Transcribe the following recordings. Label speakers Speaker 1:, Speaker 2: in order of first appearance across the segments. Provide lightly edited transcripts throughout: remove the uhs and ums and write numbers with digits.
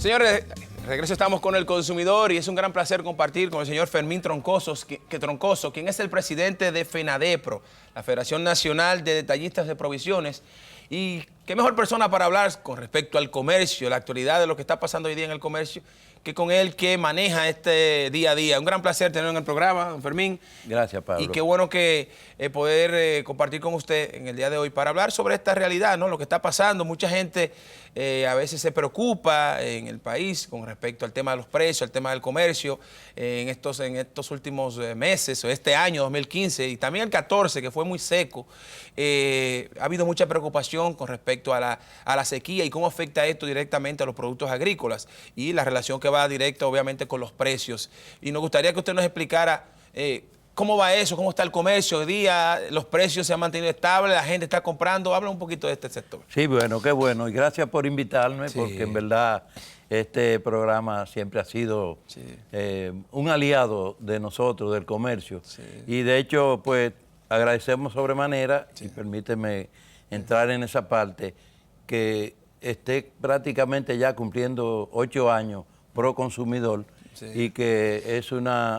Speaker 1: Señores, regreso estamos con el consumidor y es un gran placer compartir con el señor Fermín Troncoso, quien es el presidente de FENADEPRO, la Federación Nacional de Detallistas de Provisiones. Y qué mejor persona para hablar con respecto al comercio, la actualidad de lo que está pasando hoy día en el comercio, que con él que maneja este día a día. Un gran placer tenerlo en el programa, don Fermín.
Speaker 2: Gracias, Pablo.
Speaker 1: Y qué bueno que poder compartir con usted en el día de hoy para hablar sobre esta realidad, ¿no? Lo que está pasando. Mucha gente a veces se preocupa en el país con respecto al tema de los precios, al tema del comercio, en estos últimos meses, o este año 2015 y también el 14, que fue muy seco. Ha habido mucha preocupación con respecto a la sequía y cómo afecta esto directamente a los productos agrícolas y la relación que va directa, obviamente, con los precios. Y nos gustaría que usted nos explicara cómo va eso, cómo está el comercio hoy día, los precios se han mantenido estables, la gente está comprando. Habla un poquito de este sector.
Speaker 2: Sí, bueno, qué bueno. Y gracias por invitarme, sí, porque en verdad este programa siempre ha sido un aliado de nosotros, del comercio. Sí. Y de hecho, pues, agradecemos sobremanera, y permíteme entrar en esa parte, que esté prácticamente ya cumpliendo 8 años pro consumidor, y que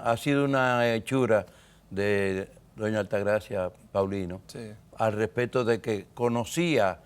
Speaker 2: ha sido una hechura de doña Altagracia Paulino, al respecto de que conocía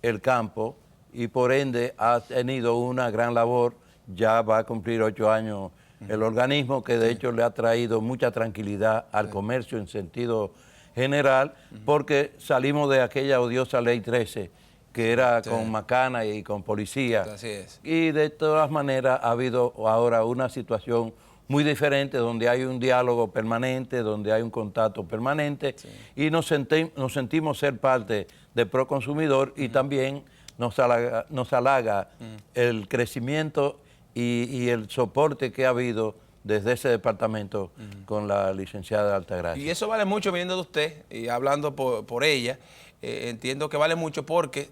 Speaker 2: el campo y por ende ha tenido una gran labor. Ya va a cumplir 8 años el organismo, que de hecho le ha traído mucha tranquilidad al comercio en sentido general, porque salimos de aquella odiosa ley 13, que era con macana y con policía.
Speaker 1: Así es.
Speaker 2: Y de todas maneras ha habido ahora una situación muy diferente, donde hay un diálogo permanente, donde hay un contacto permanente, y nos sentimos ser parte de Proconsumidor, y también nos halaga el crecimiento y el soporte que ha habido desde ese departamento con la licenciada Altagracia.
Speaker 1: Y eso vale mucho viniendo de usted y hablando por ella. Entiendo que vale mucho porque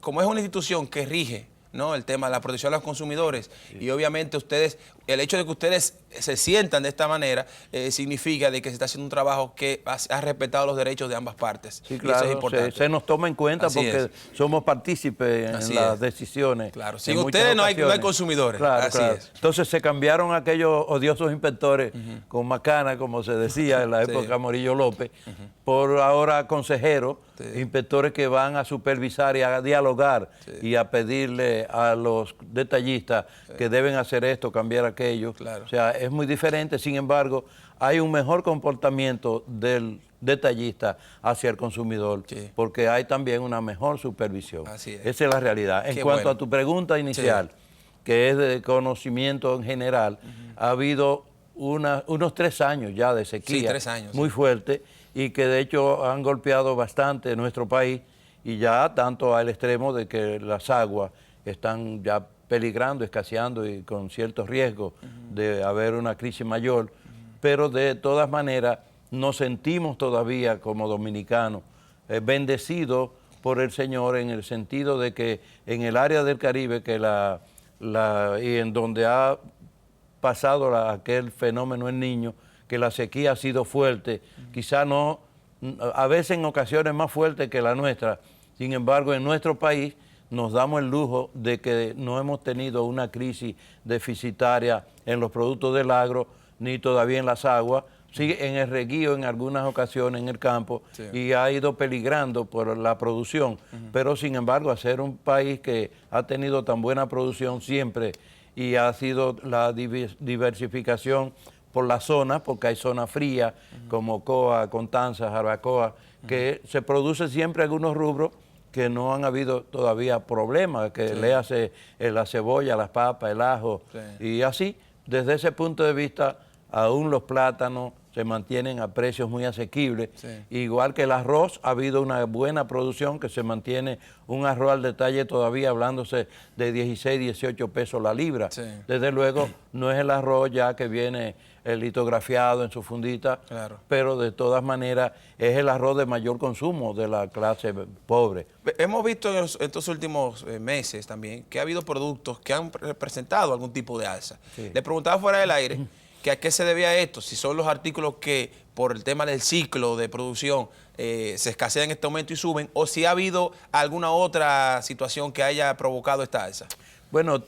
Speaker 1: como es una institución que rige, ¿no?, el tema de la protección de los consumidores, y obviamente ustedes, el hecho de que ustedes se sientan de esta manera significa de que se está haciendo un trabajo que ha respetado los derechos de ambas partes.
Speaker 2: Sí, claro,
Speaker 1: y eso es importante.
Speaker 2: Se nos toma en cuenta porque somos partícipes en las decisiones.
Speaker 1: Claro, sin ustedes no hay consumidores.
Speaker 2: Claro,
Speaker 1: Así es.
Speaker 2: Entonces se cambiaron aquellos odiosos inspectores con macana, como se decía en la época Morillo López, por ahora consejeros, inspectores que van a supervisar y a dialogar y a pedirle a los detallistas que deben hacer esto, cambiar aquello. Claro. O sea, es muy diferente. Sin embargo, hay un mejor comportamiento del detallista hacia el consumidor, porque hay también una mejor supervisión.
Speaker 1: Así es.
Speaker 2: Esa es la realidad. En cuanto a tu pregunta inicial, que es de conocimiento en general, ha habido unos 3 años ya de sequía,
Speaker 1: 3 años,
Speaker 2: muy fuerte, y que de hecho han golpeado bastante nuestro país, y ya tanto al extremo de que las aguas están ya peligrando, escaseando y con ciertos riesgos de haber una crisis mayor, pero de todas maneras nos sentimos todavía como dominicanos bendecidos por el Señor, en el sentido de que en el área del Caribe, que y en donde ha pasado aquel fenómeno El Niño, que la sequía ha sido fuerte, quizá no, a veces en ocasiones más fuerte que la nuestra. Sin embargo, en nuestro país nos damos el lujo de que no hemos tenido una crisis deficitaria en los productos del agro, ni todavía en las aguas, sí en el reguío en algunas ocasiones en el campo, y ha ido peligrando por la producción. Pero sin embargo, a ser un país que ha tenido tan buena producción siempre, y ha sido la diversificación por las zonas, porque hay zonas frías como Coa, Constanza, Jarabacoa, que se produce siempre algunos rubros que no han habido todavía problemas, que le hace la cebolla, las papas, el ajo, y así, desde ese punto de vista, aún los plátanos se mantienen a precios muy asequibles. Igual que el arroz, ha habido una buena producción, que se mantiene un arroz al detalle todavía hablándose de 16, 18 pesos la libra. Desde luego, no es el arroz ya que viene litografiado en su fundita, pero de todas maneras es el arroz de mayor consumo de la clase pobre.
Speaker 1: Hemos visto en estos últimos meses también que ha habido productos que han presentado algún tipo de alza. Le preguntaba fuera del aire que a qué se debía esto, si son los artículos que por el tema del ciclo de producción se escasean en este momento y suben, o si ha habido alguna otra situación que haya provocado esta alza.
Speaker 2: Bueno,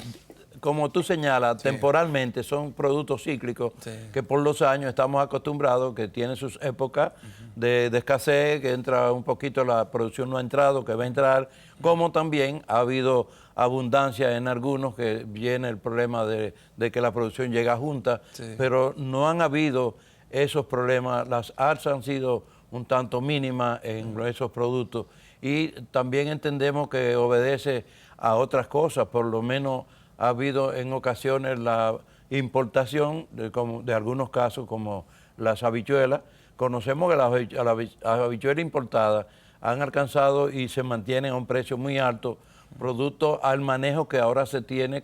Speaker 2: como tú señalas, temporalmente son productos cíclicos que por los años estamos acostumbrados, que tienen sus épocas de escasez, que entra un poquito, la producción no ha entrado, que va a entrar, como también ha habido abundancia en algunos, que viene el problema de que la producción llega junta, pero no han habido esos problemas, las alzas han sido un tanto mínimas en esos productos y también entendemos que obedece a otras cosas, por lo menos ha habido en ocasiones la importación de algunos casos como las habichuelas. Conocemos que las habichuelas importadas han alcanzado y se mantienen a un precio muy alto, producto al manejo que ahora se tiene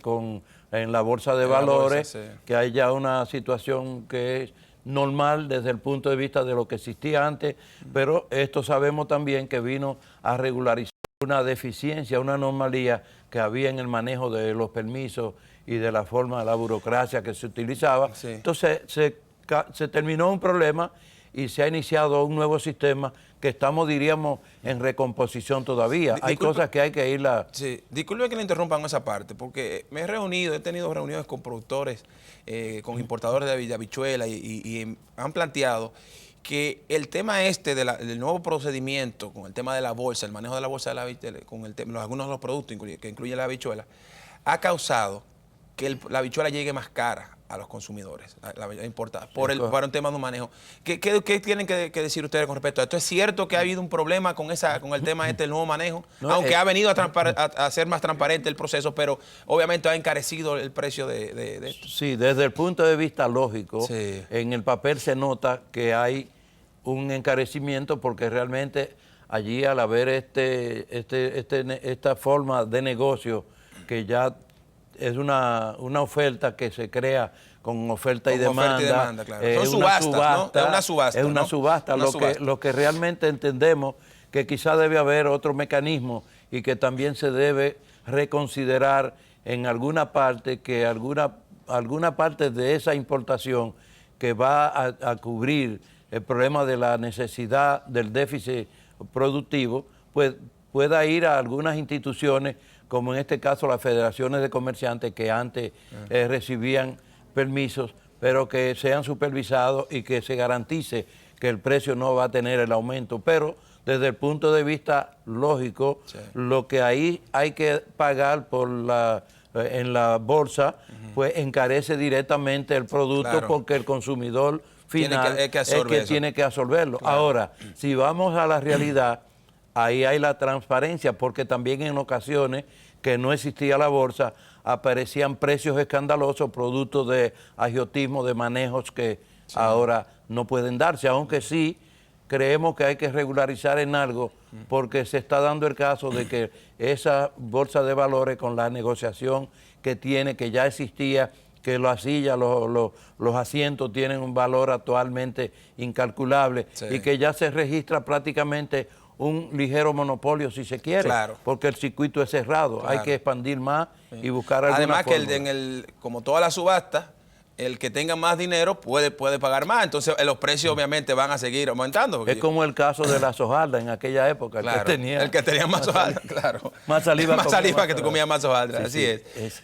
Speaker 2: en la bolsa de valores, que hay ya una situación que es normal desde el punto de vista de lo que existía antes, pero esto sabemos también que vino a regularizar una deficiencia, una anomalía que había en el manejo de los permisos y de la forma de la burocracia que se utilizaba. Entonces se terminó un problema y se ha iniciado un nuevo sistema que estamos, diríamos, en recomposición todavía. Hay cosas que hay que irla...
Speaker 1: Sí, disculpe que le interrumpan esa parte, porque me he tenido reuniones con productores, con importadores de habichuelas y han planteado que el tema del nuevo procedimiento, con el tema de la bolsa, el manejo de la bolsa de la habichuela, con algunos de los productos que incluye la habichuela, ha causado que la habichuela llegue más cara a los consumidores, la habichuela importada, para un tema de un manejo. ¿Qué tienen que decir ustedes con respecto a esto? ¿Es cierto que ha habido un problema con el tema del nuevo manejo? No, aunque ha venido a ser más transparente el proceso, pero obviamente ha encarecido el precio de esto.
Speaker 2: Sí, desde el punto de vista lógico, en el papel se nota que hay un encarecimiento porque realmente allí al haber esta forma de negocio que ya es una oferta que se crea con oferta y demanda.
Speaker 1: Oferta y demanda, claro. Son subastas, ¿no? Es una subasta.
Speaker 2: Es una subasta. Lo que realmente entendemos que quizá debe haber otro mecanismo y que también se debe reconsiderar en alguna parte, que alguna parte de esa importación que va a cubrir el problema de la necesidad del déficit productivo, pues pueda ir a algunas instituciones, como en este caso las federaciones de comerciantes que antes recibían permisos, pero que sean supervisados y que se garantice que el precio no va a tener el aumento. Pero desde el punto de vista lógico, lo que ahí hay que pagar en la bolsa, pues encarece directamente el producto porque el consumidor final es que tiene que absorberlo. Claro. Ahora, si vamos a la realidad, ahí hay la transparencia, porque también en ocasiones que no existía la bolsa, aparecían precios escandalosos, producto de agiotismo, de manejos que ahora no pueden darse, aunque sí creemos que hay que regularizar en algo, porque se está dando el caso de que esa bolsa de valores, con la negociación que tiene, que ya existía, que las sillas, los asientos tienen un valor actualmente incalculable y que ya se registra prácticamente un ligero monopolio, si se quiere, porque el circuito es cerrado. Hay que expandir más y buscar alguna
Speaker 1: forma. Además que como todas las subastas, el que tenga más dinero puede pagar más, entonces los precios obviamente van a seguir aumentando.
Speaker 2: Es como el caso de la sojalda en aquella época,
Speaker 1: el que tenía más hojaldrada, claro.
Speaker 2: Más saliva
Speaker 1: que tú comías más hojaldrada, así es.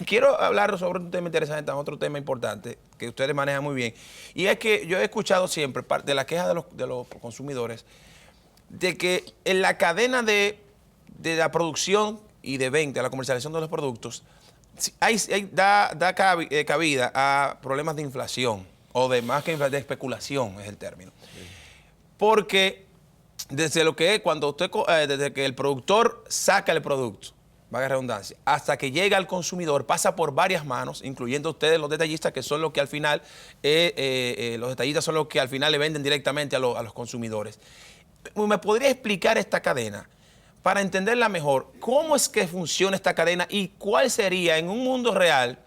Speaker 1: Quiero hablar sobre un tema interesante, otro tema importante que ustedes manejan muy bien, y es que yo he escuchado siempre de la queja de los consumidores de que en la cadena de la producción y de venta, la comercialización de los productos, da cabida a problemas de inflación, o de más que de especulación es el término. Porque desde desde que el productor saca el producto, valga la redundancia, hasta que llega al consumidor, pasa por varias manos, incluyendo ustedes los detallistas, que son los que al final, los detallistas son los que al final le venden directamente a los consumidores. ¿Me podría explicar esta cadena? Para entenderla mejor, ¿cómo es que funciona esta cadena y cuál sería en un mundo real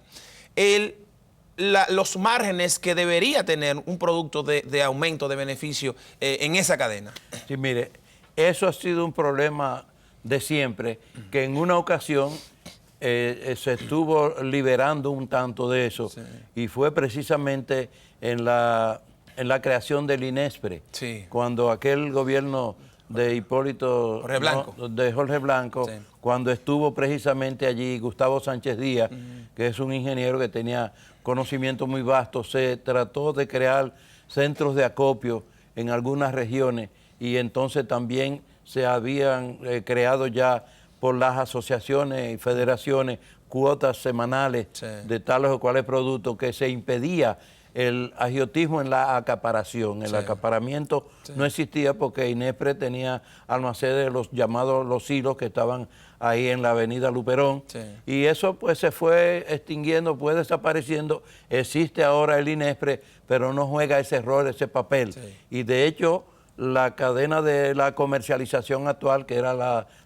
Speaker 1: los márgenes que debería tener un producto de aumento de beneficio en esa cadena?
Speaker 2: Sí, mire, eso ha sido un problema de siempre, que en una ocasión se estuvo liberando un tanto de eso, y fue precisamente en la creación del INESPRE, cuando aquel gobierno de Jorge Blanco, cuando estuvo precisamente allí Gustavo Sánchez Díaz, que es un ingeniero que tenía conocimiento muy vasto, se trató de crear centros de acopio en algunas regiones y entonces también se habían creado ya por las asociaciones y federaciones cuotas semanales de tales o cuales productos que se impedía el agiotismo en la acaparación. El acaparamiento no existía porque INESPRE tenía almacenes, los llamados los silos que estaban ahí en la avenida Luperón, y eso pues se fue extinguiendo, fue desapareciendo. Existe ahora el INESPRE, pero no juega ese rol, ese papel. Y de hecho, la cadena de la comercialización actual, que era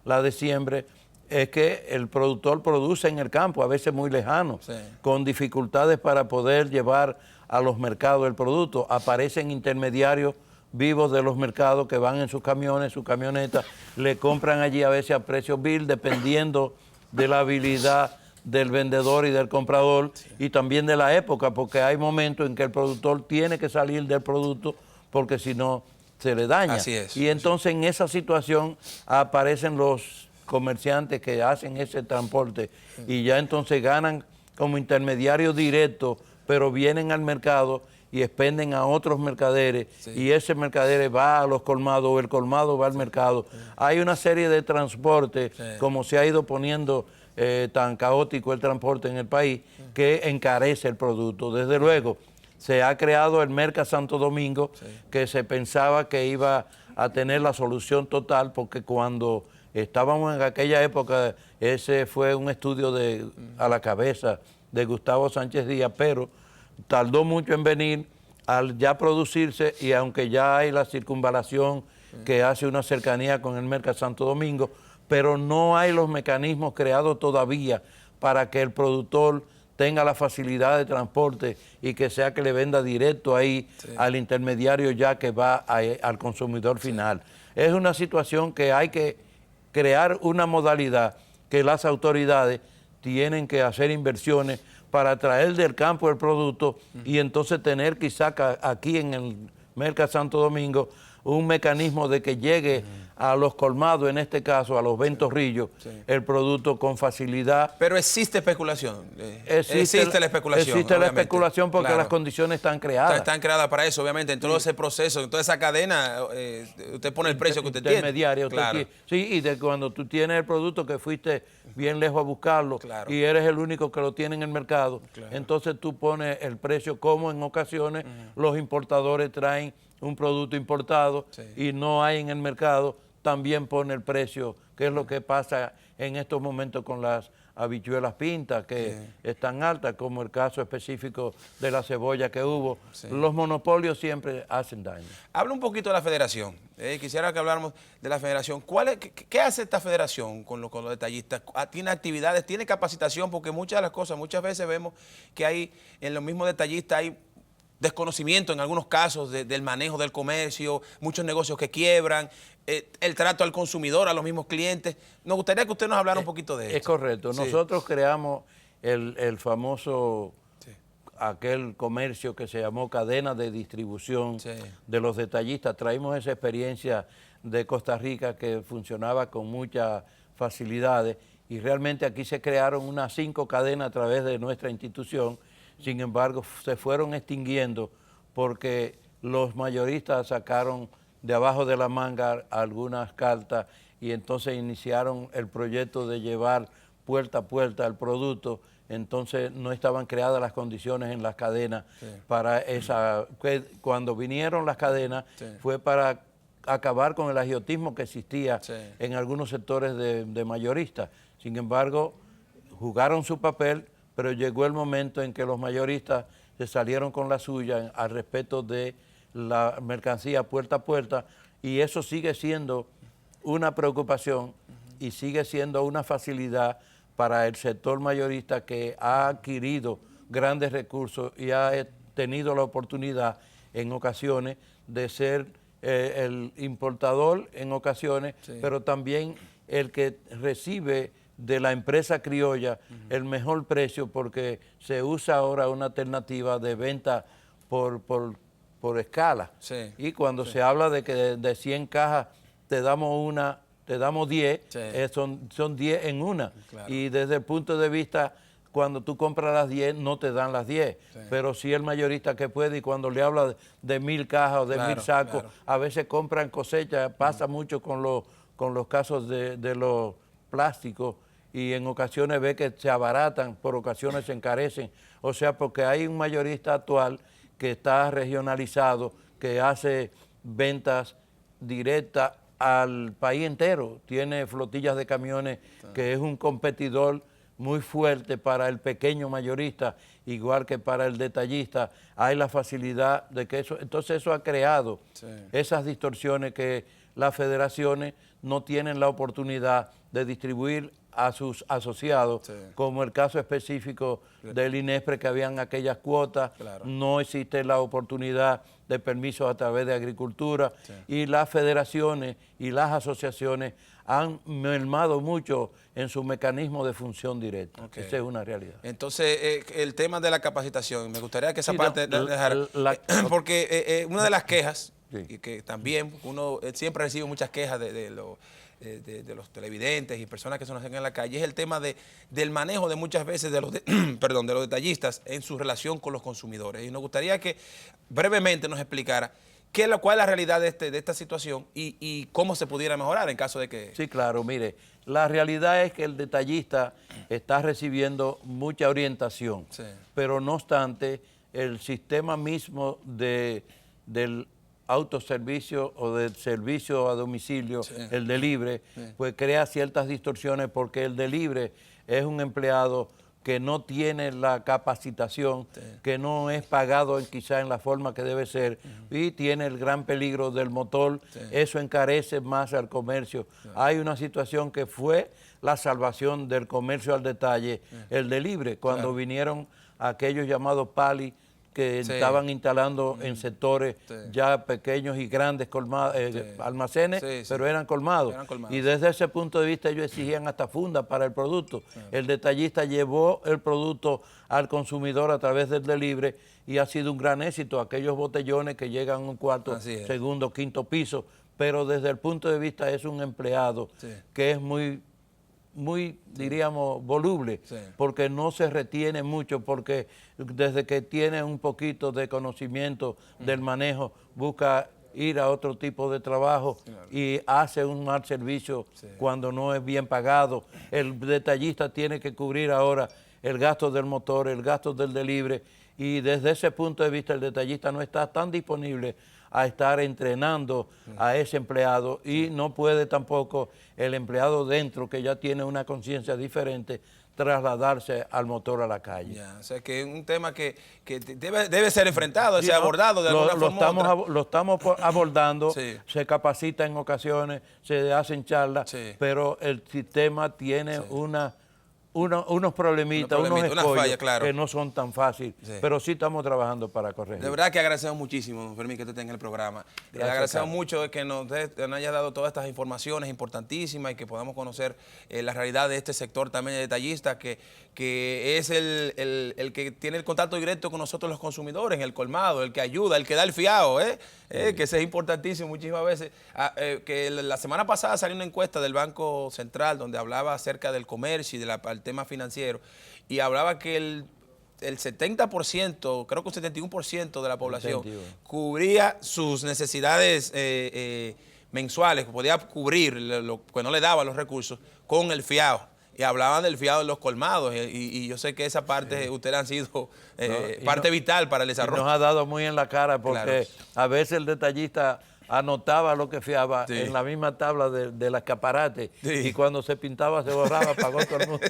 Speaker 2: la de siempre, es que el productor produce en el campo, a veces muy lejano, con dificultades para poder llevar a los mercados el producto. Aparecen intermediarios vivos de los mercados que van en sus camiones, sus camionetas, le compran allí a veces a precio vil, dependiendo de la habilidad del vendedor y del comprador, y también de la época, porque hay momentos en que el productor tiene que salir del producto porque si no se le daña.
Speaker 1: Así es.
Speaker 2: Y entonces en esa situación aparecen los comerciantes que hacen ese transporte y ya entonces ganan como intermediarios directos, pero vienen al mercado y expenden a otros mercaderes y ese mercader va a los colmados o el colmado va al mercado. Hay una serie de transportes, como se ha ido poniendo tan caótico el transporte en el país, que encarece el producto. Desde luego, se ha creado el Merca Santo Domingo, que se pensaba que iba a tener la solución total, porque cuando estábamos en aquella época, ese fue un estudio a la cabeza de Gustavo Sánchez Díaz, pero tardó mucho en venir al ya producirse, y aunque ya hay la circunvalación que hace una cercanía con el Merca Santo Domingo, pero no hay los mecanismos creados todavía para que el productor tenga la facilidad de transporte y que sea que le venda directo ahí al intermediario ya que va al consumidor final. Es una situación que hay que crear una modalidad que las autoridades tienen que hacer inversiones para traer del campo el producto y entonces tener quizá aquí en el Merca Santo Domingo un mecanismo de que llegue a los colmados, en este caso a los ventorrillos, el producto con facilidad.
Speaker 1: Pero existe especulación. Existe la especulación.
Speaker 2: Existe la especulación porque las condiciones están creadas.
Speaker 1: Están creadas para eso, obviamente. En todo ese proceso, en toda esa cadena, usted pone el precio que usted tiene.
Speaker 2: Intermediario. Sí, y de cuando tú tienes el producto que fuiste bien lejos a buscarlo y eres el único que lo tiene en el mercado, entonces tú pones el precio, como en ocasiones los importadores traen un producto importado y no hay en el mercado, también pone el precio, que es lo que pasa en estos momentos con las habichuelas pintas, que están altas, como el caso específico de la cebolla que hubo. Los monopolios siempre hacen daño.
Speaker 1: Habla un poquito de la federación. Quisiera que habláramos de la federación. ¿Qué hace esta federación con los detallistas? ¿Tiene actividades? ¿Tiene capacitación? Porque muchas de las cosas, muchas veces vemos que hay en los mismos detallistas hay desconocimiento en algunos casos del manejo del comercio, muchos negocios que quiebran, el trato al consumidor, a los mismos clientes. Nos gustaría que usted nos hablara un poquito de esto.
Speaker 2: Es correcto. Nosotros creamos el famoso, aquel comercio que se llamó cadena de distribución de los detallistas. Traímos esa experiencia de Costa Rica que funcionaba con muchas facilidades y realmente aquí se crearon unas 5 cadenas a través de nuestra institución. Sin embargo, se fueron extinguiendo porque los mayoristas sacaron de abajo de la manga algunas cartas y entonces iniciaron el proyecto de llevar puerta a puerta el producto. Entonces no estaban creadas las condiciones en las cadenas para esa. Cuando vinieron las cadenas fue para acabar con el agiotismo que existía en algunos sectores de mayoristas. Sin embargo, jugaron su papel, pero llegó el momento en que los mayoristas se salieron con la suya al respecto de la mercancía puerta a puerta, y eso sigue siendo una preocupación y sigue siendo una facilidad para el sector mayorista, que ha adquirido grandes recursos y ha tenido la oportunidad en ocasiones de ser el importador en ocasiones, pero también el que recibe de la empresa criolla el mejor precio, porque se usa ahora una alternativa de venta por escala. Y cuando se habla de que de 100 cajas te damos 10, son 10 en una. Y desde el punto de vista cuando tú compras las 10 no te dan las 10, pero sí el mayorista que puede, y cuando le habla de 1000 cajas o de 1000 sacos, a veces compran cosecha, pasa mucho con los casos de los plásticos, y en ocasiones ve que se abaratan, por ocasiones se encarecen, o sea, porque hay un mayorista actual que está regionalizado, que hace ventas directas al país entero, tiene flotillas de camiones, que es un competidor muy fuerte para el pequeño mayorista, igual que para el detallista. Hay la facilidad de que eso, entonces eso ha creado esas distorsiones que las federaciones no tienen la oportunidad de distribuir a sus asociados, como el caso específico del INESPRE, que habían aquellas cuotas, no existe la oportunidad de permisos a través de agricultura, y las federaciones y las asociaciones han mermado mucho en su mecanismo de función directa. Esa es una realidad.
Speaker 1: Entonces, el tema de la capacitación, me gustaría que esa parte dejara, porque una de las quejas, y que también uno siempre recibe muchas quejas de los televidentes y personas que se nos hacen en la calle, es el tema del manejo de muchas veces de los, perdón, de los detallistas en su relación con los consumidores. Y nos gustaría que brevemente nos explicara cuál es la realidad de esta situación y cómo se pudiera mejorar en caso de que...
Speaker 2: Sí, claro, mire, la realidad es que el detallista está recibiendo mucha orientación, pero no obstante, el sistema mismo del autoservicio o del servicio a domicilio, el delivery, pues crea ciertas distorsiones, porque el delivery es un empleado que no tiene la capacitación, que no es pagado quizá en la forma que debe ser, y tiene el gran peligro del motor, eso encarece más al comercio. Hay una situación que fue la salvación del comercio al detalle, el delivery, cuando vinieron aquellos llamados PALI, que estaban instalando en sectores ya pequeños y grandes almacenes, pero eran colmados. Y desde ese punto de vista ellos exigían hasta funda para el producto. El detallista llevó el producto al consumidor a través del delivery y ha sido un gran éxito. Aquellos botellones que llegan a un cuarto, segundo, quinto piso, pero desde el punto de vista es un empleado que es muy, diríamos, voluble, porque no se retiene mucho, porque desde que tiene un poquito de conocimiento del manejo, busca ir a otro tipo de trabajo y hace un mal servicio cuando no es bien pagado. El detallista tiene que cubrir ahora el gasto del motor, el gasto del delivery, y desde ese punto de vista el detallista no está tan disponible a estar entrenando a ese empleado, y no puede tampoco el empleado dentro, que ya tiene una conciencia diferente, trasladarse al motor a la calle.
Speaker 1: O sea, que es un tema que debe ser enfrentado, ser abordado de alguna forma.
Speaker 2: Lo estamos abordando, se capacita en ocasiones, se hacen charlas, pero el sistema tiene unos problemitas, unos escollos que no son tan fáciles, pero sí estamos trabajando para corregir.
Speaker 1: De verdad que agradecemos muchísimo, don Fermín, que usted esté en el programa. Le agradecemos mucho que nos haya dado todas estas informaciones importantísimas y que podamos conocer la realidad de este sector también de detallistas, que es el que tiene el contacto directo con nosotros los consumidores, el colmado, el que ayuda, el que da el fiado, que eso es importantísimo muchísimas veces. Que la semana pasada salió una encuesta del Banco Central donde hablaba acerca del comercio y del tema financiero, y hablaba que el 70%, creo que un 71% de la población cubría sus necesidades mensuales, podía cubrir lo que no le daban los recursos con el fiado. Y hablaban del fiado de los colmados, y yo sé que esa parte ustedes han sido parte vital para el desarrollo.
Speaker 2: Nos ha dado muy en la cara, porque a veces el detallista anotaba lo que fiaba en la misma tabla del escaparate, y cuando se pintaba se borraba, pagó todo el mundo.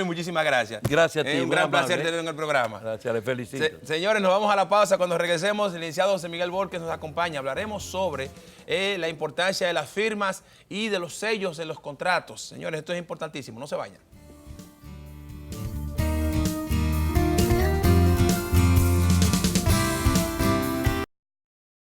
Speaker 1: Muchísimas gracias.
Speaker 2: Gracias a ti.
Speaker 1: Es un gran placer tenerlo en el programa.
Speaker 2: Gracias, le felicito.
Speaker 1: Señores, nos vamos a la pausa. Cuando regresemos, el licenciado José Miguel Borges nos acompaña. Hablaremos sobre la importancia de las firmas y de los sellos en los contratos. Señores, esto es importantísimo. No se vayan.